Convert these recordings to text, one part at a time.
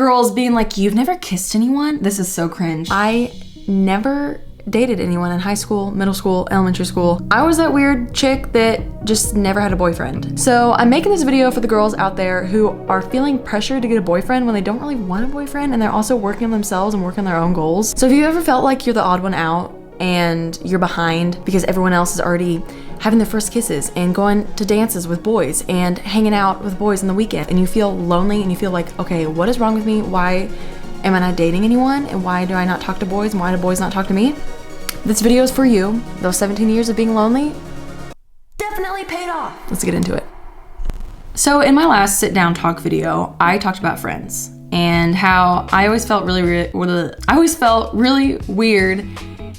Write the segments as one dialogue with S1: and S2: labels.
S1: Girls being like, you've never kissed anyone? This is so cringe. I never dated anyone in high school, middle school, elementary school. I was that weird chick that just never had a boyfriend. So I'm making this video for the girls out there who are feeling pressure to get a boyfriend when they don't really want a boyfriend, and they're also working on themselves and working on their own goals. So if you ever felt like you're the odd one out and you're behind because everyone else is already having their first kisses and going to dances with boys and hanging out with boys on the weekend, and you feel lonely and you feel like, okay, what is wrong with me? Why am I not dating anyone? And why do I not talk to boys? And why do boys not talk to me? This video is for you. Those 17 years of being lonely definitely paid off. Let's get into it. So in my last sit down talk video, I talked about friends and how I always felt really weird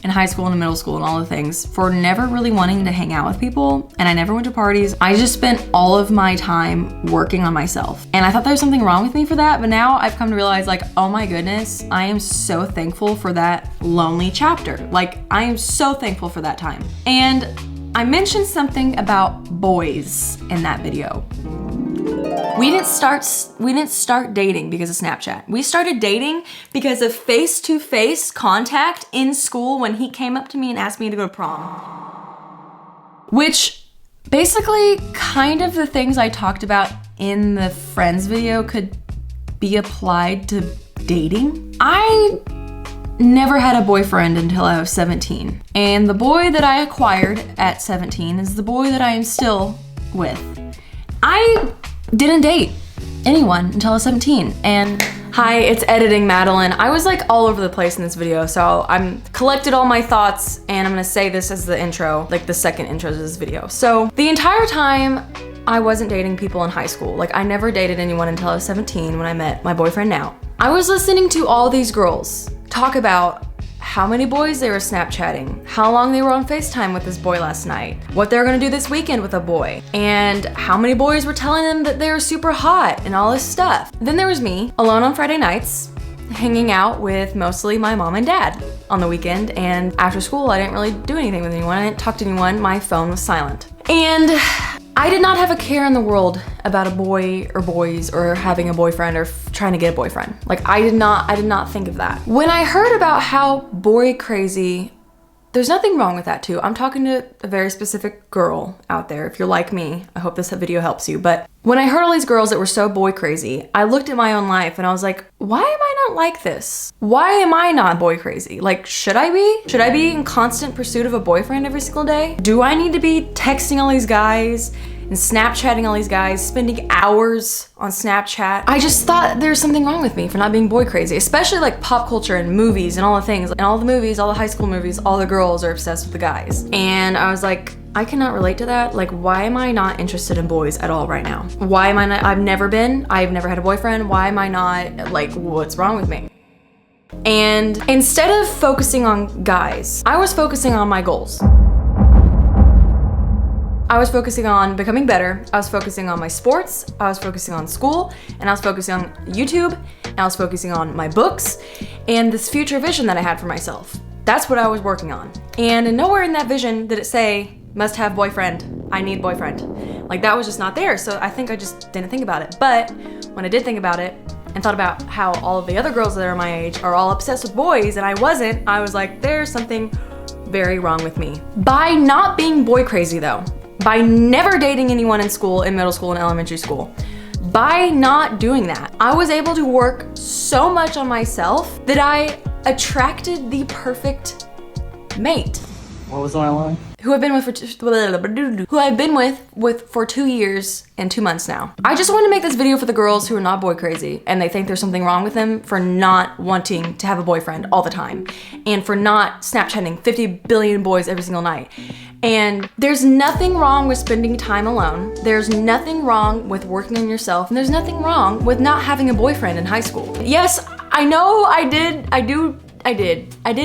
S1: in high school and middle school and all the things for never really wanting to hang out with people, and I never went to parties. I just spent all of my time working on myself, and I thought there was something wrong with me for that, but now I've come to realize, like, oh my goodness, I am so thankful for that lonely chapter. Like, I am so thankful for that time. And I mentioned something about boys in that video. We didn't start dating because of Snapchat. We started dating because of face-to-face contact in school when he came up to me and asked me to go to prom. Which basically kind of the things I talked about in the friends video could be applied to dating. I never had a boyfriend until I was 17. And the boy that I acquired at 17 is the boy that I am still with. I didn't date anyone until I was 17. And hi, it's editing Madeline. I was like all over the place in this video, so I'm collected all my thoughts and I'm gonna say this as the intro, like the second intro to this video. So the entire time I wasn't dating people in high school. Like, I never dated anyone until I was 17 when I met my boyfriend now. I was listening to all these girls talk about how many boys they were Snapchatting, how long they were on FaceTime with this boy last night, what they were gonna do this weekend with a boy, and how many boys were telling them that they were super hot and all this stuff. Then there was me, alone on Friday nights, hanging out with mostly my mom and dad on the weekend, and after school I didn't really do anything with anyone, I didn't talk to anyone, my phone was silent. And I did not have a care in the world about a boy or boys or having a boyfriend or trying to get a boyfriend. Like, I did not think of that. When I heard about how boy crazy, there's nothing wrong with that too. I'm talking to a very specific girl out there. If you're like me, I hope this video helps you. But when I heard all these girls that were so boy crazy, I looked at my own life and I was like, why am I not like this? Why am I not boy crazy? Like, should I be? Should I be in constant pursuit of a boyfriend every single day? Do I need to be texting all these guys and Snapchatting all these guys, spending hours on Snapchat? I just thought there's something wrong with me for not being boy crazy, especially like pop culture and movies and all the things. And all the movies, all the high school movies, all the girls are obsessed with the guys. And I was like, I cannot relate to that. Like, why am I not interested in boys at all right now? Why am I not? I've never had a boyfriend. Why am I not, like, what's wrong with me? And instead of focusing on guys, I was focusing on my goals. I was focusing on becoming better. I was focusing on my sports. I was focusing on school, and I was focusing on YouTube, and I was focusing on my books and this future vision that I had for myself. That's what I was working on. And nowhere in that vision did it say, must have boyfriend, I need boyfriend. Like, that was just not there. So I think I just didn't think about it. But when I did think about it and thought about how all of the other girls that are my age are all obsessed with boys and I wasn't, I was like, there's something very wrong with me. By not being boy crazy though, by never dating anyone in school, in middle school and elementary school, by not doing that, I was able to work so much on myself that I attracted the perfect mate.
S2: What was my line?
S1: Who I've been with for 2 years and 2 months now. I just wanted to make this video for the girls who are not boy crazy and they think there's something wrong with them for not wanting to have a boyfriend all the time and for not Snapchatting 50 billion boys every single night. And there's nothing wrong with spending time alone. There's nothing wrong with working on yourself, and there's nothing wrong with not having a boyfriend in high school. Yes, I know I did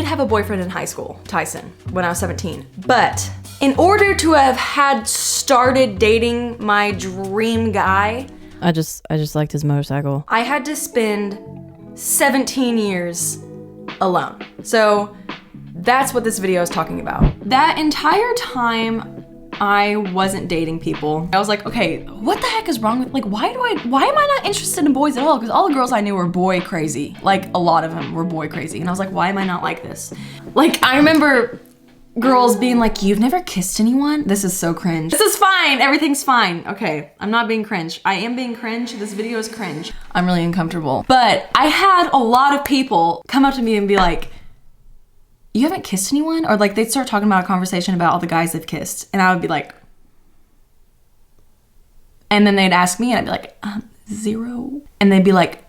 S1: have a boyfriend in high school, Tyson, when I was 17. But in order to have had started dating my dream guy,
S3: I just liked his motorcycle.
S1: I had to spend 17 years alone. So that's what this video is talking about. That entire time I wasn't dating people. I was like, okay, what the heck is wrong with, like, why am I not interested in boys at all? Because all the girls I knew were boy crazy. Like, a lot of them were boy crazy. And I was like, why am I not like this? Like, I remember girls being like, you've never kissed anyone? This is so cringe. This is fine, everything's fine. Okay, I'm not being cringe. I am being cringe, this video is cringe. I'm really uncomfortable. But I had a lot of people come up to me and be like, you haven't kissed anyone? Or like they'd start talking about a conversation about all the guys they've kissed. And I would be like, and then they'd ask me and I'd be like, 0. And they'd be like,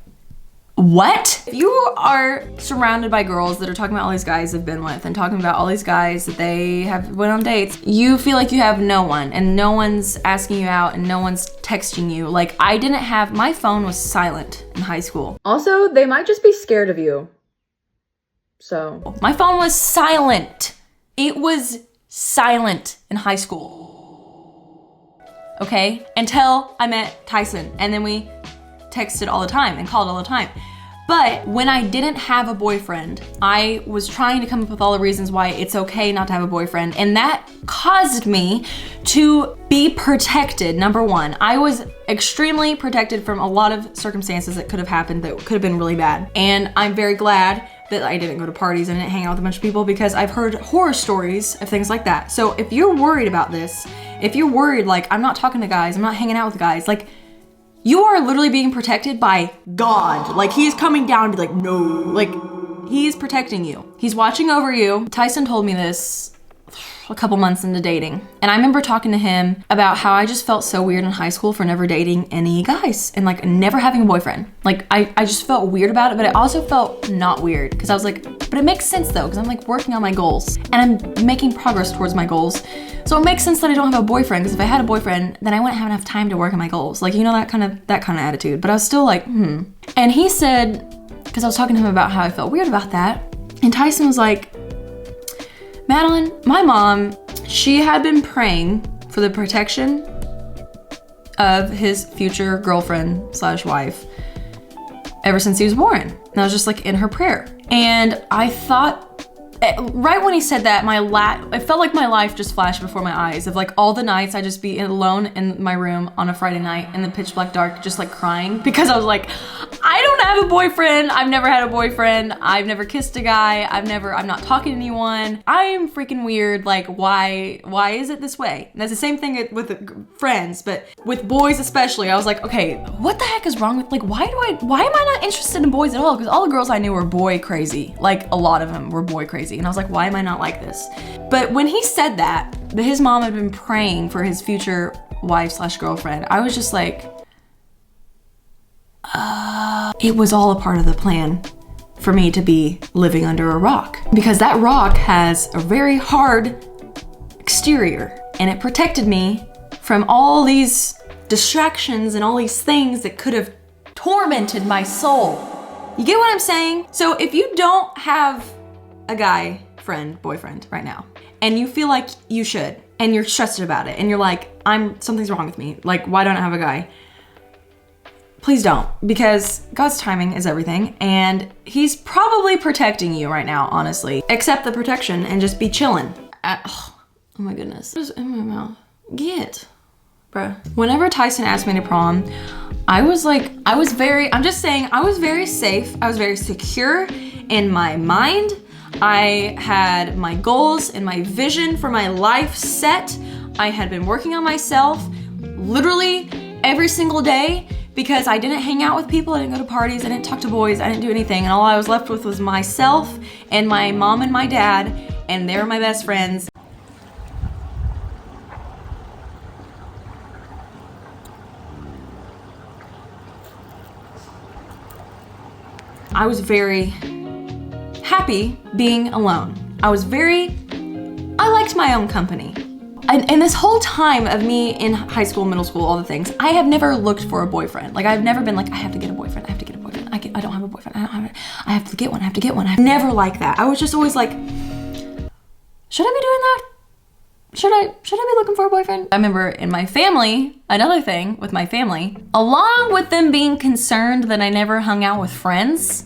S1: what? If you are surrounded by girls that are talking about all these guys they've been with and talking about all these guys that they have went on dates, you feel like you have no one and no one's asking you out and no one's texting you. Like, I didn't have, my phone was silent in high school. Also, they might just be scared of you. So, my phone was silent. It was silent in high school. Okay? Until I met Tyson, and then we texted all the time and called all the time. But when I didn't have a boyfriend, I was trying to come up with all the reasons why it's okay not to have a boyfriend, and that caused me to be protected. Number one, I was extremely protected from a lot of circumstances that could have happened that could have been really bad. And I'm very glad that I didn't go to parties and didn't hang out with a bunch of people, because I've heard horror stories of things like that. So if you're worried about this, if you're worried like, I'm not talking to guys, I'm not hanging out with guys, like, you are literally being protected by God. Like, he is coming down and be like, no. Like, he is protecting you. He's watching over you. Tyson told me this a couple months into dating. And I remember talking to him about how I just felt so weird in high school for never dating any guys and like never having a boyfriend. Like, I just felt weird about it, but I also felt not weird because I was like, but it makes sense though, because I'm like working on my goals and I'm making progress towards my goals. So it makes sense that I don't have a boyfriend, because if I had a boyfriend, then I wouldn't have enough time to work on my goals. Like, you know, that kind of attitude. But I was still like, And he said, because I was talking to him about how I felt weird about that, and Tyson was like, Madeline, my mom, she had been praying for the protection of his future girlfriend / wife ever since he was born. And I was just like in her prayer. And I thought, right when he said that, it felt like my life just flashed before my eyes of like all the nights I'd just be alone in my room on a Friday night in the pitch black dark, just like crying, because I was like, I don't have a boyfriend. I've never had a boyfriend. I've never kissed a guy. I'm not talking to anyone. I am freaking weird. Like, why is it this way? And that's the same thing with friends, but with boys especially, I was like, okay, what the heck is wrong with, like, why am I not interested in boys at all? Because all the girls I knew were boy crazy. Like, a lot of them were boy crazy. And I was like, why am I not like this? But when he said that his mom had been praying for his future wife / girlfriend, I was just like, it was all a part of the plan for me to be living under a rock. Because that rock has a very hard exterior, and it protected me from all these distractions and all these things that could have tormented my soul. You get what I'm saying? So if you don't have a guy friend, boyfriend right now, and you feel like you should, and you're stressed about it, and you're like, something's wrong with me, like, why don't I have a guy? Please don't, because God's timing is everything, and he's probably protecting you right now, honestly. Accept the protection and just be chilling. Oh my goodness, what is in my mouth? Get, bruh. Whenever Tyson asked me to prom, I was very safe, I was very secure in my mind. I had my goals and my vision for my life set. I had been working on myself literally every single day, because I didn't hang out with people, I didn't go to parties, I didn't talk to boys, I didn't do anything, and all I was left with was myself and my mom and my dad, and they were my best friends. I was very happy being alone. I liked my own company. And this whole time of me in high school, middle school, all the things, I have never looked for a boyfriend. Like, I've never been like, I have to get a boyfriend, I don't have a boyfriend, I have to get one, I've never like that. I was just always like, should I be doing that? Should I be looking for a boyfriend? I remember in my family, another thing with my family, along with them being concerned that I never hung out with friends,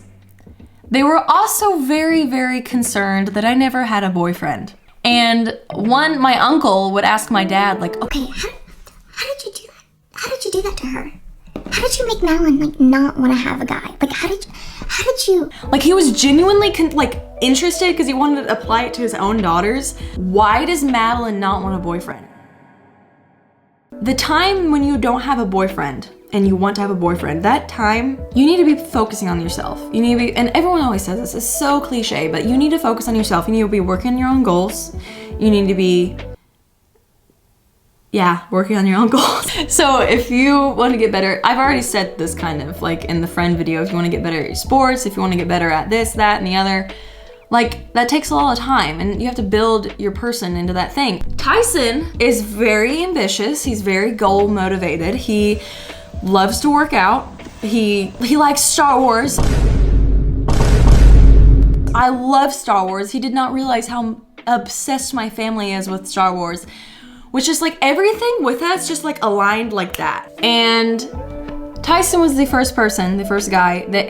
S1: they were also very, very concerned that I never had a boyfriend. And my uncle would ask my dad, like,
S2: okay, how did you do that? How did you do that to her? How did you make Madeline like not want to have a guy? Like how did you?
S1: Like he was genuinely interested because he wanted to apply it to his own daughters. Why does Madeline not want a boyfriend? The time when you don't have a boyfriend and you want to have a boyfriend, that time you need to be focusing on yourself. You need to be, and everyone always says this, it's so cliche, but you need to focus on yourself. You need to be working on your own goals. You need to be working on your own goals. So if you want to get better, I've already said this kind of like in the friend video, if you want to get better at your sports, if you want to get better at this, that, and the other, like that takes a lot of time and you have to build your person into that thing. Tyson is very ambitious. He's very goal motivated. He loves to work out. He likes Star Wars. I love Star Wars. He did not realize how obsessed my family is with Star Wars. Which is like everything with us just like aligned like that. And Tyson was the first guy that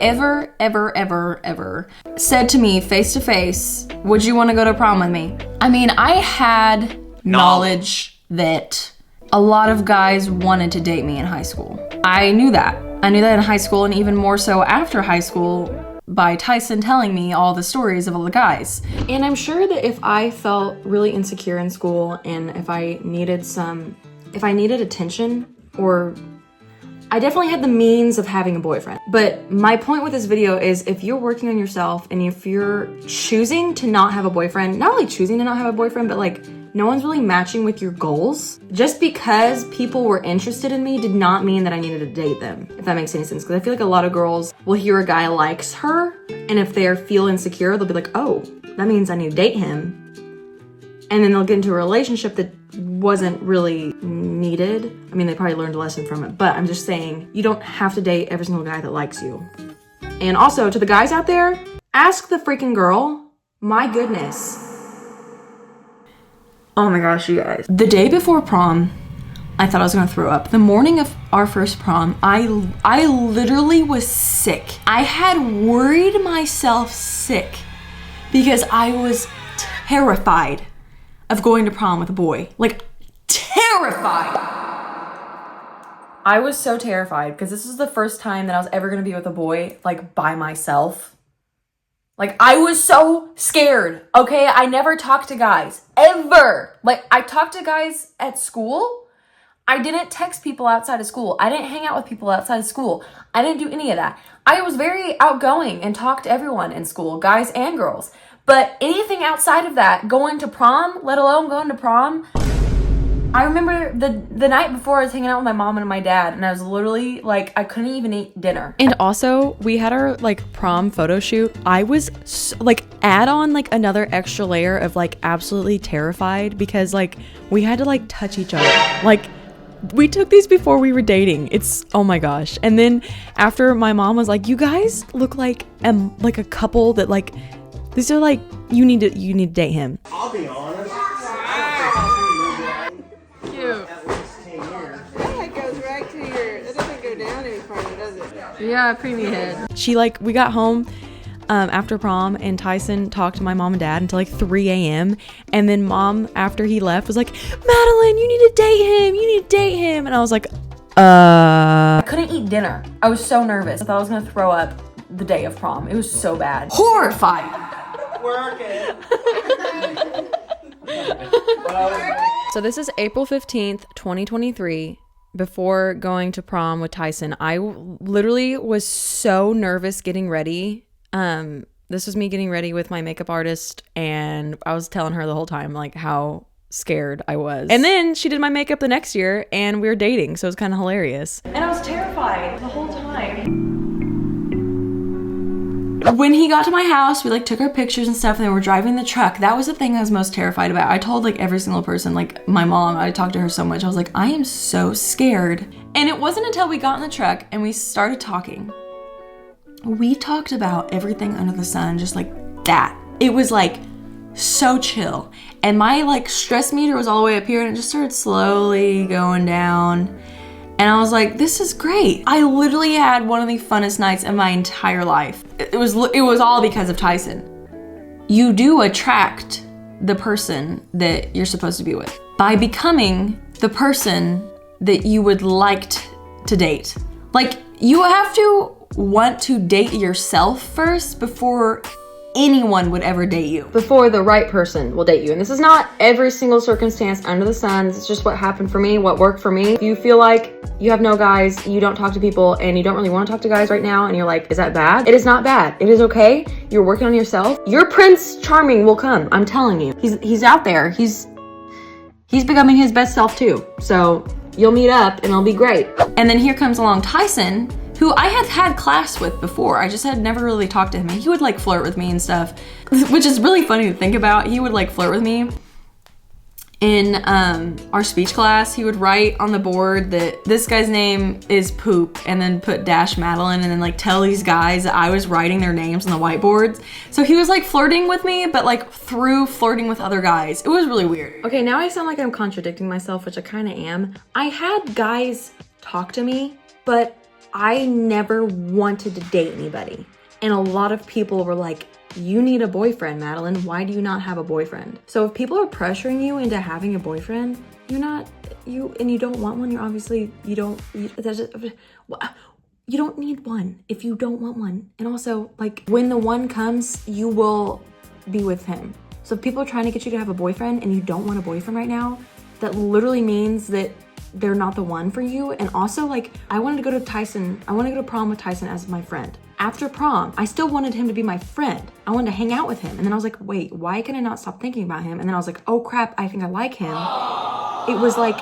S1: ever said to me face to face, would you want to go to prom with me? I mean, I had knowledge that a lot of guys wanted to date me in high school. I knew that in high school, and even more so after high school, by Tyson telling me all the stories of all the guys. And I'm sure that if I felt really insecure in school and if I needed attention, or I definitely had the means of having a boyfriend. But my point with this video is if you're working on yourself and if you're choosing to not have a boyfriend, not only choosing to not have a boyfriend, but like no one's really matching with your goals. Just because people were interested in me did not mean that I needed to date them, if that makes any sense. Because I feel like a lot of girls will hear a guy likes her, and if they feel insecure, they'll be like, oh, that means I need to date him. And then they'll get into a relationship that wasn't really needed. I mean, they probably learned a lesson from it, but I'm just saying, you don't have to date every single guy that likes you. And also, to the guys out there, ask the freaking girl. My goodness. Oh my gosh, you guys. The day before prom, I thought I was gonna throw up. The morning of our first prom, I literally was sick. I had worried myself sick because I was terrified of going to prom with a boy. Like, terrified. I was so terrified because this was the first time that I was ever gonna be with a boy, like, by myself. Like, I was so scared, okay? I never talked to guys, ever. Like, I talked to guys at school. I didn't text people outside of school. I didn't hang out with people outside of school. I didn't do any of that. I was very outgoing and talked to everyone in school, guys and girls. But anything outside of that, going to prom, let alone going to prom, I remember the night before I was hanging out with my mom and my dad, and I was literally like, I couldn't even eat dinner.
S3: And also, we had our like prom photo shoot. I was like, add on like another extra layer of like absolutely terrified because like we had to like touch each other. Like, we took these before we were dating. It's, oh my gosh. And then after, my mom was like, you guys look like a couple that like, these are like, you need to date him.
S4: I'll be honest.
S3: Yeah, preemie head. She like, we got home after prom and Tyson talked to my mom and dad until like 3 a.m. And then mom, after he left, was like, Madeline, you need to date him. You need to date him. And I was like,
S1: I couldn't eat dinner. I was so nervous. I thought I was gonna throw up the day of prom. It was so bad. Horrified.
S3: So this is April 15th, 2023. Before going to prom with Tyson, I literally was so nervous getting ready. This was me getting ready with my makeup artist, and I was telling her the whole time like how scared I was. And then she did my makeup the next year, and we were dating, so it was kind of hilarious.
S1: And I was terrified the whole time. When he got to my house, we like took our pictures and stuff, and then we're driving the truck. That was the thing I was most terrified about. I told like every single person, like my mom, I talked to her so much. I was like, I am so scared. And it wasn't until we got in the truck and we started talking. We talked about everything under the sun, just like that. It was like so chill. And my like stress meter was all the way up here, and it just started slowly going down. And I was like, this is great. I literally had one of the funnest nights of my entire life. It was all because of Tyson. You do attract the person that you're supposed to be with. By becoming the person that you would like to date. Like, you have to want to date yourself first before anyone would ever date you.
S3: Before the right person will date you. And this is not every single circumstance under the sun. It's just what happened for me, what worked for me. If you feel like you have no guys, you don't talk to people, and you don't really want to talk to guys right now, and you're like, is that bad? It is not bad. It is okay. You're working on yourself. Your Prince Charming will come. I'm telling you. He's out there. He's becoming his best self too. So you'll meet up and it'll be great.
S1: And then here comes along Tyson, who I have had class with before. I just had never really talked to him. And he would like flirt with me and stuff, which is really funny to think about. He would like flirt with me in our speech class. He would write on the board that this guy's name is Poop, and then put dash Madeline, and then like tell these guys that I was writing their names on the whiteboards. So he was like flirting with me, but like through flirting with other guys. It was really weird.
S3: Okay, now I sound like I'm contradicting myself, which I kind of am. I had guys talk to me, but I never wanted to date anybody. And a lot of people were like, you need a boyfriend, Madeline. Why do you not have a boyfriend? So if people are pressuring you into having a boyfriend, you don't want one, you don't need one if you don't want one. And also, like, when the one comes, you will be with him. So if people are trying to get you to have a boyfriend and you don't want a boyfriend right now, that literally means that they're not the one for you. And also, like, I wanted to go to prom with Tyson as my friend. After prom, I still wanted him to be my friend. I wanted to hang out with him. And then I was like, wait, why can I not stop thinking about him? And then I was like, oh crap, I think I like him. It was like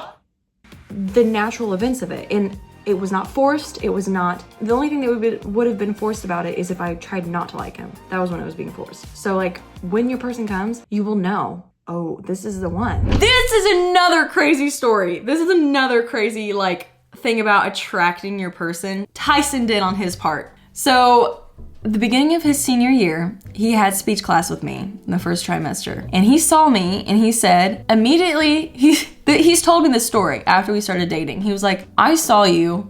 S3: the natural events of it. And it was not forced. It was not, the only thing that would have been forced about it is if I tried not to like him. That was when it was being forced. So like, when your person comes, you will know, oh, this is the one.
S1: This is another crazy story. This is another crazy like thing about attracting your person Tyson did on his part. So at the beginning of his senior year, he had speech class with me in the first trimester. And he saw me and he said, immediately, he's told me this story after we started dating. He was like, I saw you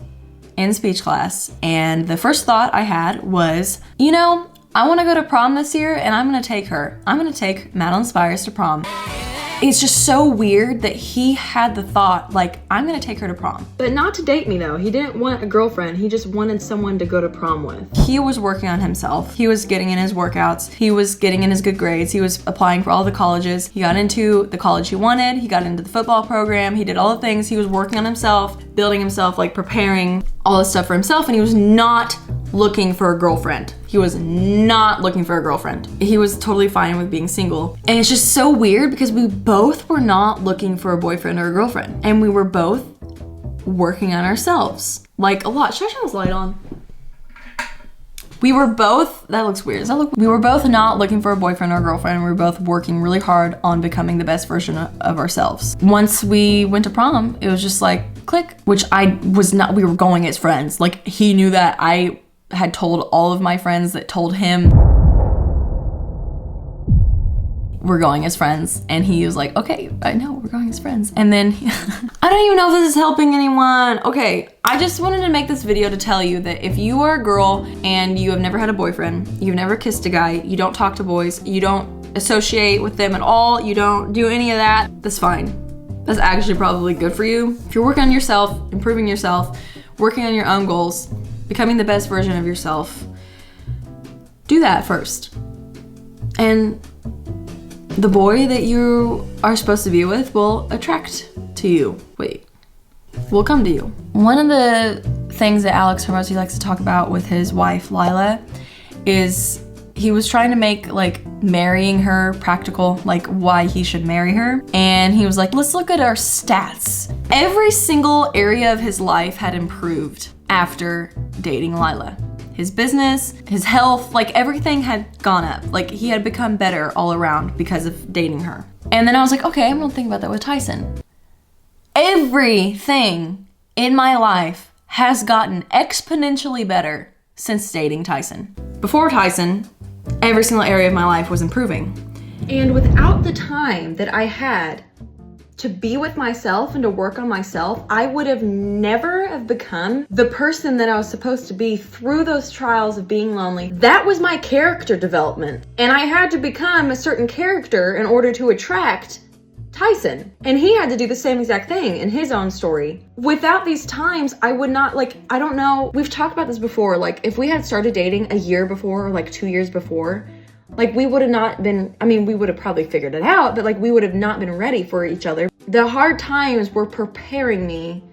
S1: in speech class, and the first thought I had was, you know, I want to go to prom this year and I'm going to take her. I'm going to take Madeline Spires to prom. It's just so weird that he had the thought, like, I'm going to take her to prom.
S3: But not to date me though. He didn't want a girlfriend. He just wanted someone to go to prom with.
S1: He was working on himself. He was getting in his workouts. He was getting in his good grades. He was applying for all the colleges. He got into the college he wanted. He got into the football program. He did all the things. He was working on himself, building himself, like preparing all this stuff for himself. And he was not looking for a girlfriend. He was not looking for a girlfriend. He was totally fine with being single. And it's just so weird because we both were not looking for a boyfriend or a girlfriend. And we were both working on ourselves. Like a lot. Should I turn this light on? We were both, that looks weird. We were both not looking for a boyfriend or a girlfriend. We were both working really hard on becoming the best version of ourselves. Once we went to prom, it was just like, click, which we were going as friends. Like, he knew that. I had told all of my friends that told him we're going as friends, and he was like, okay, I know, we're going as friends. And then I don't even know if this is helping anyone. Okay, I just wanted to make this video to tell you that if you are a girl and you have never had a boyfriend, you've never kissed a guy, you don't talk to boys, you don't associate with them at all, you don't do any of that, that's fine. That's actually probably good for you. If you're working on yourself, improving yourself, working on your own goals, becoming the best version of yourself, do that first. And the boy that you are supposed to be with will attract to you. Will come to you. One of the things that Alex Hormozi likes to talk about with his wife, Lila, is he was trying to make like marrying her practical, like why he should marry her. And he was like, let's look at our stats. Every single area of his life had improved after dating Lila. His business, his health, like everything had gone up. Like he had become better all around because of dating her. And then I was like, okay, I'm gonna think about that with Tyson. Everything in my life has gotten exponentially better since dating Tyson. Before Tyson, every single area of my life was improving.
S3: And without the time that I had
S1: to be with myself and to work on myself, I would have never have become the person that I was supposed to be through those trials of being lonely. That was my character development. And I had to become a certain character in order to attract Tyson. And he had to do the same exact thing in his own story. Without these times, I would not, like, I don't know, we've talked about this before, like if we had started dating a year before or like 2 years before, like we would have not been, I mean, we would have probably figured it out, but like we would have not been ready for each other. The hard times were preparing me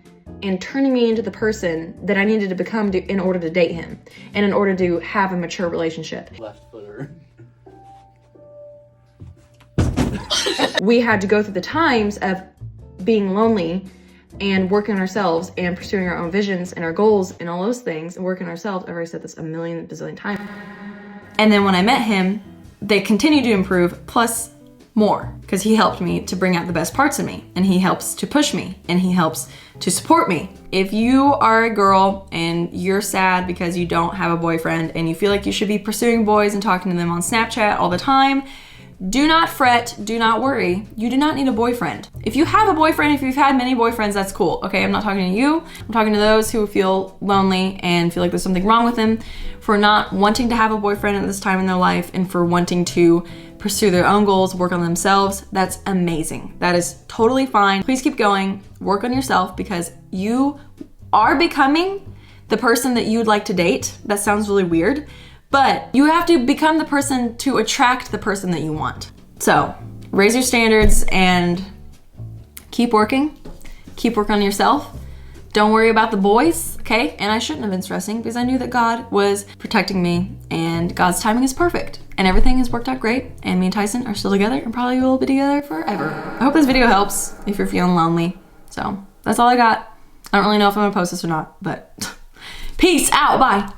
S1: and turning me into the person that I needed to become in order to date him and in order to have a mature relationship.
S4: Left footer.
S1: We had to go through the times of being lonely and working on ourselves and pursuing our own visions and our goals and all those things and working on ourselves. I've already said this a million bazillion times. And then when I met him, they continued to improve, plus more, because he helped me to bring out the best parts of me, and he helps to push me, and he helps to support me. If you are a girl and you're sad because you don't have a boyfriend and you feel like you should be pursuing boys and talking to them on Snapchat all the time, do not fret, do not worry. You do not need a boyfriend. If you have a boyfriend, if you've had many boyfriends, that's cool. Okay, I'm not talking to you. I'm talking to those who feel lonely and feel like there's something wrong with them for not wanting to have a boyfriend at this time in their life and for wanting to pursue their own goals, work on themselves. That's amazing. That is totally fine. Please keep going. Work on yourself because you are becoming the person that you'd like to date. That sounds really weird. But you have to become the person to attract the person that you want. So raise your standards and keep working on yourself. Don't worry about the boys, okay? And I shouldn't have been stressing because I knew that God was protecting me and God's timing is perfect. And everything has worked out great. And me and Tyson are still together and probably will be together forever. I hope this video helps if you're feeling lonely. So that's all I got. I don't really know if I'm gonna post this or not, but peace out, bye.